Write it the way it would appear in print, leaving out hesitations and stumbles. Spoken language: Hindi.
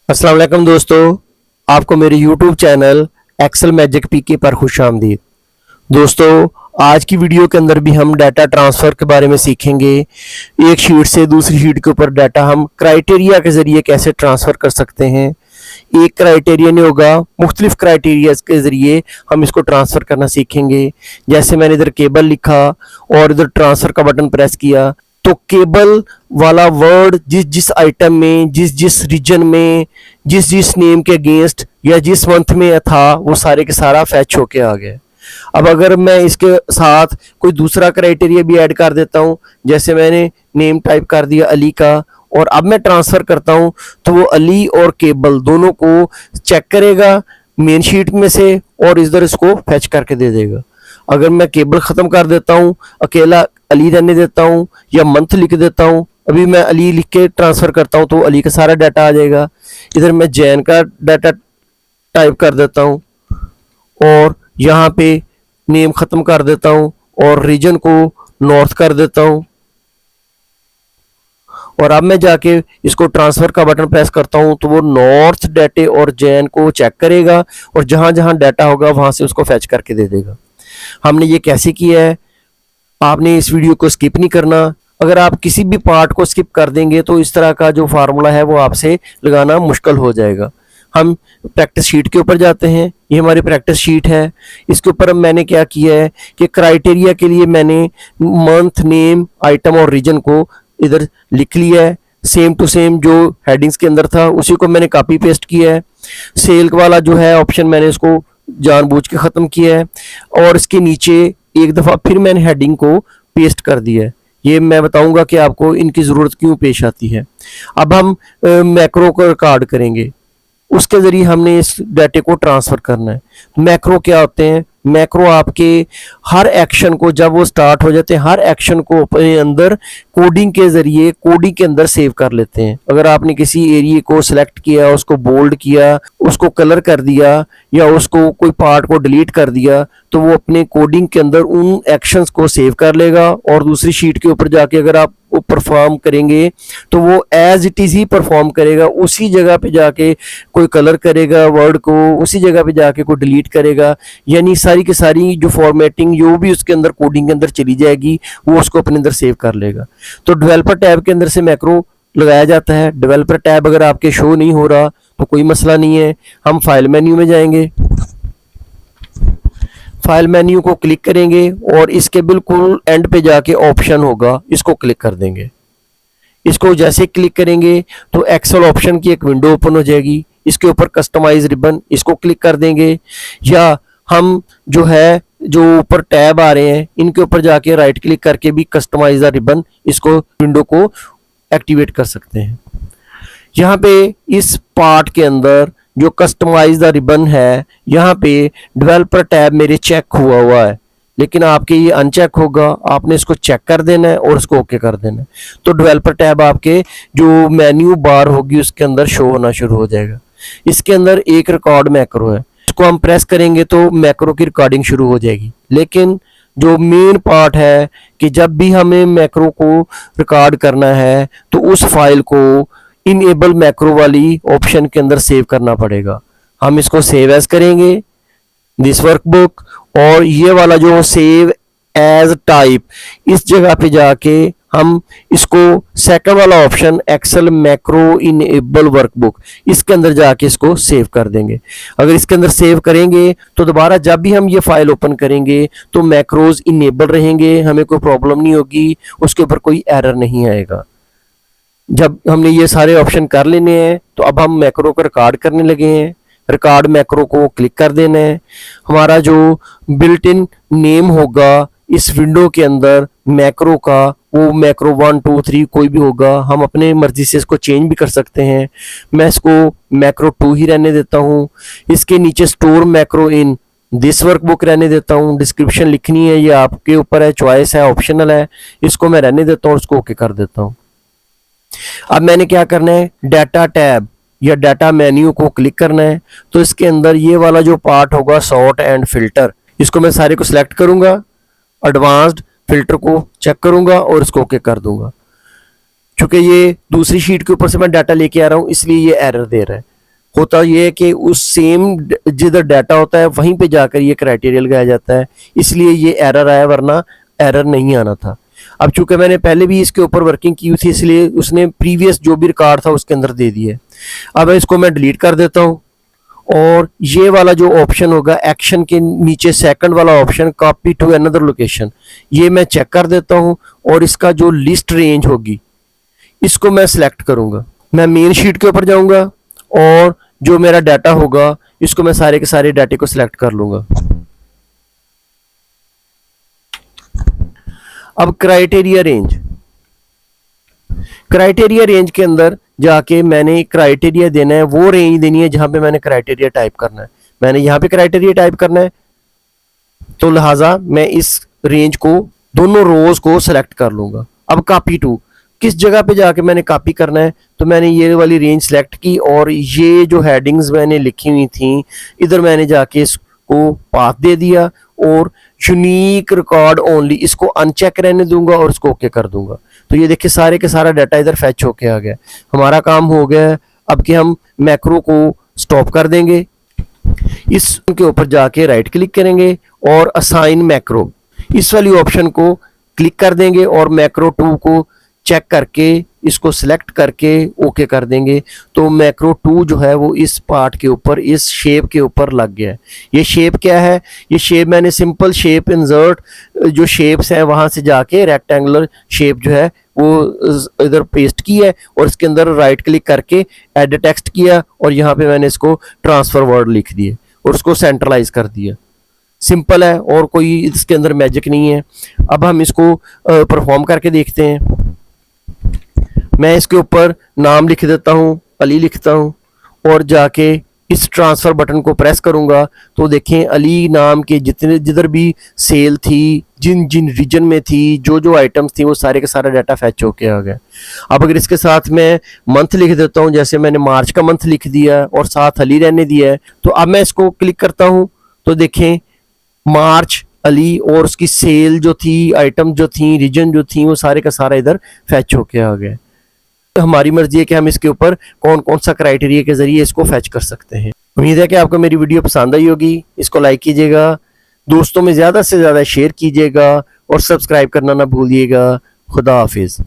अस्सलाम वालेकुम दोस्तों, आपको मेरे YouTube चैनल एक्सेल मैजिक पीके पर खुशामदीद। दोस्तों, आज की वीडियो के अंदर भी हम डाटा ट्रांसफ़र के बारे में सीखेंगे। एक शीट से दूसरी शीट के ऊपर डाटा हम क्राइटेरिया के ज़रिए कैसे ट्रांसफ़र कर सकते हैं। एक क्राइटेरिया नहीं होगा, मुख्तलिफ क्राइटेरिया के ज़रिए हम इसको ट्रांसफ़र करना सीखेंगे। जैसे मैंने इधर केबल लिखा और इधर ट्रांसफ़र का बटन प्रेस किया तो केबल वाला वर्ड जिस जिस आइटम में, जिस जिस रीजन में, जिस जिस नेम के अगेंस्ट या जिस मंथ में था, वो सारे के सारा फैच होके आ गया। अब अगर मैं इसके साथ कोई दूसरा क्राइटेरिया भी ऐड कर देता हूँ, जैसे मैंने नेम टाइप कर दिया अली का, और अब मैं ट्रांसफ़र करता हूँ तो वो अली और केबल दोनों को चेक करेगा मेन शीट में से और इधर इसको फैच करके दे देगा। अगर मैं केबल ख़त्म कर देता हूँ, अकेला अली रहने देता हूँ या मंथ लिख देता हूँ, अभी मैं अली लिख के ट्रांसफ़र करता हूँ तो अली का सारा डाटा आ जाएगा। इधर मैं जैन का डाटा टाइप कर देता हूँ और यहाँ पे नेम ख़त्म कर देता हूँ और रीजन को नॉर्थ कर देता हूँ। और अब मैं जाके इसको ट्रांसफ़र का बटन प्रेस करता हूँ तो वो नॉर्थ डाटे और जैन को चेक करेगा और जहाँ जहाँ डाटा होगा वहाँ से उसको फैच करके दे देगा। हमने ये कैसे किया है, आपने इस वीडियो को स्किप नहीं करना। अगर आप किसी भी पार्ट को स्किप कर देंगे तो इस तरह का जो फार्मूला है वो आपसे लगाना मुश्किल हो जाएगा। हम प्रैक्टिस शीट के ऊपर जाते हैं। ये हमारी प्रैक्टिस शीट है। इसके ऊपर मैंने क्या किया है कि क्राइटेरिया के लिए मैंने मंथ, नेम, आइटम और रीजन को इधर लिख लिया है। सेम टू सेम जो हेडिंग्स के अंदर था उसी को मैंने कॉपी पेस्ट किया है। सेल वाला जो है ऑप्शन मैंने इसको जानबूझ के ख़त्म किया है और इसके नीचे एक दफ़ा फिर मैंने हेडिंग को पेस्ट कर दिया है। ये मैं बताऊंगा कि आपको इनकी ज़रूरत क्यों पेश आती है। अब हम मैक्रो को रिकॉर्ड करेंगे, उसके ज़रिए हमने इस डाटे को ट्रांसफ़र करना है। मैक्रो क्या होते हैं? मैक्रो आपके हर एक्शन को, जब वो स्टार्ट हो जाते हैं, हर एक्शन को अपने अंदर कोडिंग के ज़रिए कोडिंग के अंदर सेव कर लेते हैं। अगर आपने किसी एरिया को सिलेक्ट किया, उसको बोल्ड किया, उसको कलर कर दिया या उसको कोई पार्ट को डिलीट कर दिया तो वो अपने कोडिंग के अंदर उन एक्शंस को सेव कर लेगा और दूसरी शीट के ऊपर जाके अगर आप वो परफॉर्म करेंगे तो वो एज इट इज़ ही परफॉर्म करेगा। उसी जगह पे जाके कोई कलर करेगा वर्ड को, उसी जगह पे जाके कोई डिलीट करेगा, यानी सारी की सारी जो फॉर्मेटिंग जो भी उसके अंदर कोडिंग के अंदर चली जाएगी वो उसको अपने अंदर सेव कर लेगा। तो डेवलपर टैब के अंदर से मैक्रो लगाया जाता है। डेवलपर टैब अगर आपके शो नहीं हो रहा तो कोई मसला नहीं है, हम फाइल मेन्यू में जाएंगे, फाइल मेन्यू को क्लिक करेंगे और इसके बिल्कुल एंड पे जाके ऑप्शन होगा, इसको क्लिक कर देंगे। इसको जैसे क्लिक करेंगे तो एक्सेल ऑप्शन की एक विंडो ओपन हो जाएगी। इसके ऊपर कस्टमाइज रिबन, इसको क्लिक कर देंगे, या हम जो है जो ऊपर टैब आ रहे हैं इनके ऊपर जाके राइट क्लिक करके भी कस्टमाइज द रिबन, इसको विंडो को एक्टिवेट कर सकते हैं। यहाँ पे इस पार्ट के अंदर जो कस्टमाइज द रिबन है, यहाँ पे डेवलपर टैब मेरे चेक हुआ है, लेकिन आपके ये अनचेक होगा। आपने इसको चेक कर देना है और इसको ओके कर देना है तो डेवलपर टैब आपके जो मेन्यू बार होगी उसके अंदर शो होना शुरू हो जाएगा। इसके अंदर एक रिकॉर्ड मैक्रो है, इसको हम प्रेस करेंगे तो मैक्रो की रिकॉर्डिंग शुरू हो जाएगी। लेकिन जो मेन पार्ट है कि जब भी हमें मैक्रो को रिकॉर्ड करना है तो उस फाइल को इनेबल मैक्रो वाली ऑप्शन के अंदर सेव करना पड़ेगा। हम इसको सेव एज करेंगे, दिस वर्कबुक, और ये वाला जो सेव एज टाइप, इस जगह पे जाके हम इसको सेकंड वाला option Excel macro enable workbook, इसके अंदर जाके इसको सेव कर देंगे। अगर इसके अंदर सेव करेंगे तो दोबारा जब भी हम ये फाइल ओपन करेंगे तो मैक्रोज इनेबल रहेंगे, हमें कोई प्रॉब्लम नहीं होगी, उसके ऊपर कोई एरर नहीं आएगा। जब हमने ये सारे ऑप्शन कर लेने हैं तो अब हम मैक्रो को रिकॉर्ड करने लगे हैं। रिकॉर्ड मैक्रो को क्लिक कर देना है। हमारा जो बिल्ट इन नेम होगा इस विंडो के अंदर मैक्रो का, वो मैक्रो 1 2 3 कोई भी होगा, हम अपने मर्जी से इसको चेंज भी कर सकते हैं। मैं इसको मैक्रो 2 ही रहने देता हूँ। इसके नीचे store macro in this workbook रहने देता हूँ। डिस्क्रिप्शन लिखनी है, ये आपके ऊपर है, चॉइस है, ऑप्शनल है। इसको मैं रहने देता हूँ, उसको ओके कर देता हूँ। अब मैंने क्या करना है, डाटा टैब या डाटा मेन्यू को क्लिक करना है। तो इसके अंदर ये वाला जो पार्ट होगा सॉर्ट एंड फिल्टर, इसको मैं सारे को सिलेक्ट करूंगा, एडवांस्ड फिल्टर को चेक करूंगा और इसको ओके कर दूंगा। चूंकि ये दूसरी शीट के ऊपर से मैं डाटा लेके आ रहा हूँ इसलिए ये एरर दे रहा है। होता ये है कि उस सेम जिधर डाटा होता है वहीं पे जाकर ये क्राइटेरिया लगाया जाता है, इसलिए ये एरर आया, वरना एरर नहीं आना था। अब चूंकि मैंने पहले भी इसके ऊपर वर्किंग की थी, इसलिए उसने प्रीवियस जो भी रिकॉर्ड था उसके अंदर दे दिया है। अब इसको मैं डिलीट कर देता हूँ, और ये वाला जो ऑप्शन होगा एक्शन के नीचे सेकंड वाला option, copy to another location, ये मैं चेक कर देता हूँ, और इसका जो लिस्ट रेंज होगी इसको मैं सिलेक्ट करूंगा। मैं मेन शीट के ऊपर जाऊंगा और जो मेरा डाटा होगा इसको मैं सारे के सारे डाटे को सिलेक्ट कर लूंगा। अब क्राइटेरिया रेंज, क्राइटेरिया रेंज के अंदर जाके मैंने क्राइटेरिया देना है, वो रेंज देनी है जहां पे मैंने क्राइटेरिया टाइप करना है। मैंने यहां पे क्राइटेरिया टाइप करना है, तो लिहाजा मैं इस रेंज को, दोनों रोज को सिलेक्ट कर लूंगा। अब कॉपी टू, किस जगह पे जाके मैंने कॉपी करना है, तो मैंने ये वाली रेंज सेलेक्ट की, और ये जो हेडिंग्स मैंने लिखी हुई थी इधर मैंने जाके इसको पाथ दे दिया, और यूनिक रिकॉर्ड ओनली इसको अनचेक रहने दूंगा और इसको ओके कर दूंगा। तो ये देखिए सारे के सारा डाटा इधर फैच होके आ गया। हमारा काम हो गया। अब कि हम मैक्रो को स्टॉप कर देंगे, इसके ऊपर जाके राइट क्लिक करेंगे और असाइन मैक्रो, इस वाली ऑप्शन को क्लिक कर देंगे, और मैक्रो 2 को चेक करके इसको सिलेक्ट करके ओके कर देंगे। तो मैक्रो 2 जो है वो इस पार्ट के ऊपर, इस शेप के ऊपर लग गया है। ये शेप क्या है, ये शेप मैंने सिंपल शेप इंसर्ट जो शेप्स हैं वहां से जाके रेक्टेंगुलर शेप जो है वो इधर पेस्ट की है, और इसके अंदर राइट क्लिक करके ऐड टेक्स्ट किया, और यहाँ पे मैंने इसको ट्रांसफर वर्ड लिख दिए और उसको सेंट्रलाइज कर दिया। सिंपल है और कोई इसके अंदर मैजिक नहीं है। अब हम इसको परफॉर्म करके देखते हैं। मैं इसके ऊपर नाम लिख देता हूँ, अली लिखता हूँ, और जाके इस ट्रांसफ़र बटन को प्रेस करूँगा तो देखें अली नाम के जितने जिधर भी सेल थी, जिन जिन रीजन में थी, जो जो आइटम्स थी, वो सारे के सारा डाटा फैच होके आ गया। अब अगर इसके साथ मैं मंथ लिख देता हूँ, जैसे मैंने मार्च का मंथ लिख दिया और साथ अली रहने दिया है, तो अब मैं इसको क्लिक करता हूँ तो देखें मार्च, अली और उसकी सेल जो थी, आइटम जो थी, रीजन जो थी, वो सारे का सारा इधर फैच होके आ गया। हमारी मर्जी है कि हम इसके ऊपर कौन कौन सा क्राइटेरिया के जरिए इसको फैच कर सकते हैं। उम्मीद है कि आपको मेरी वीडियो पसंद आई होगी। इसको लाइक कीजिएगा, दोस्तों में ज़्यादा से ज़्यादा शेयर कीजिएगा, और सब्सक्राइब करना ना भूलिएगा। खुदा हाफिज़।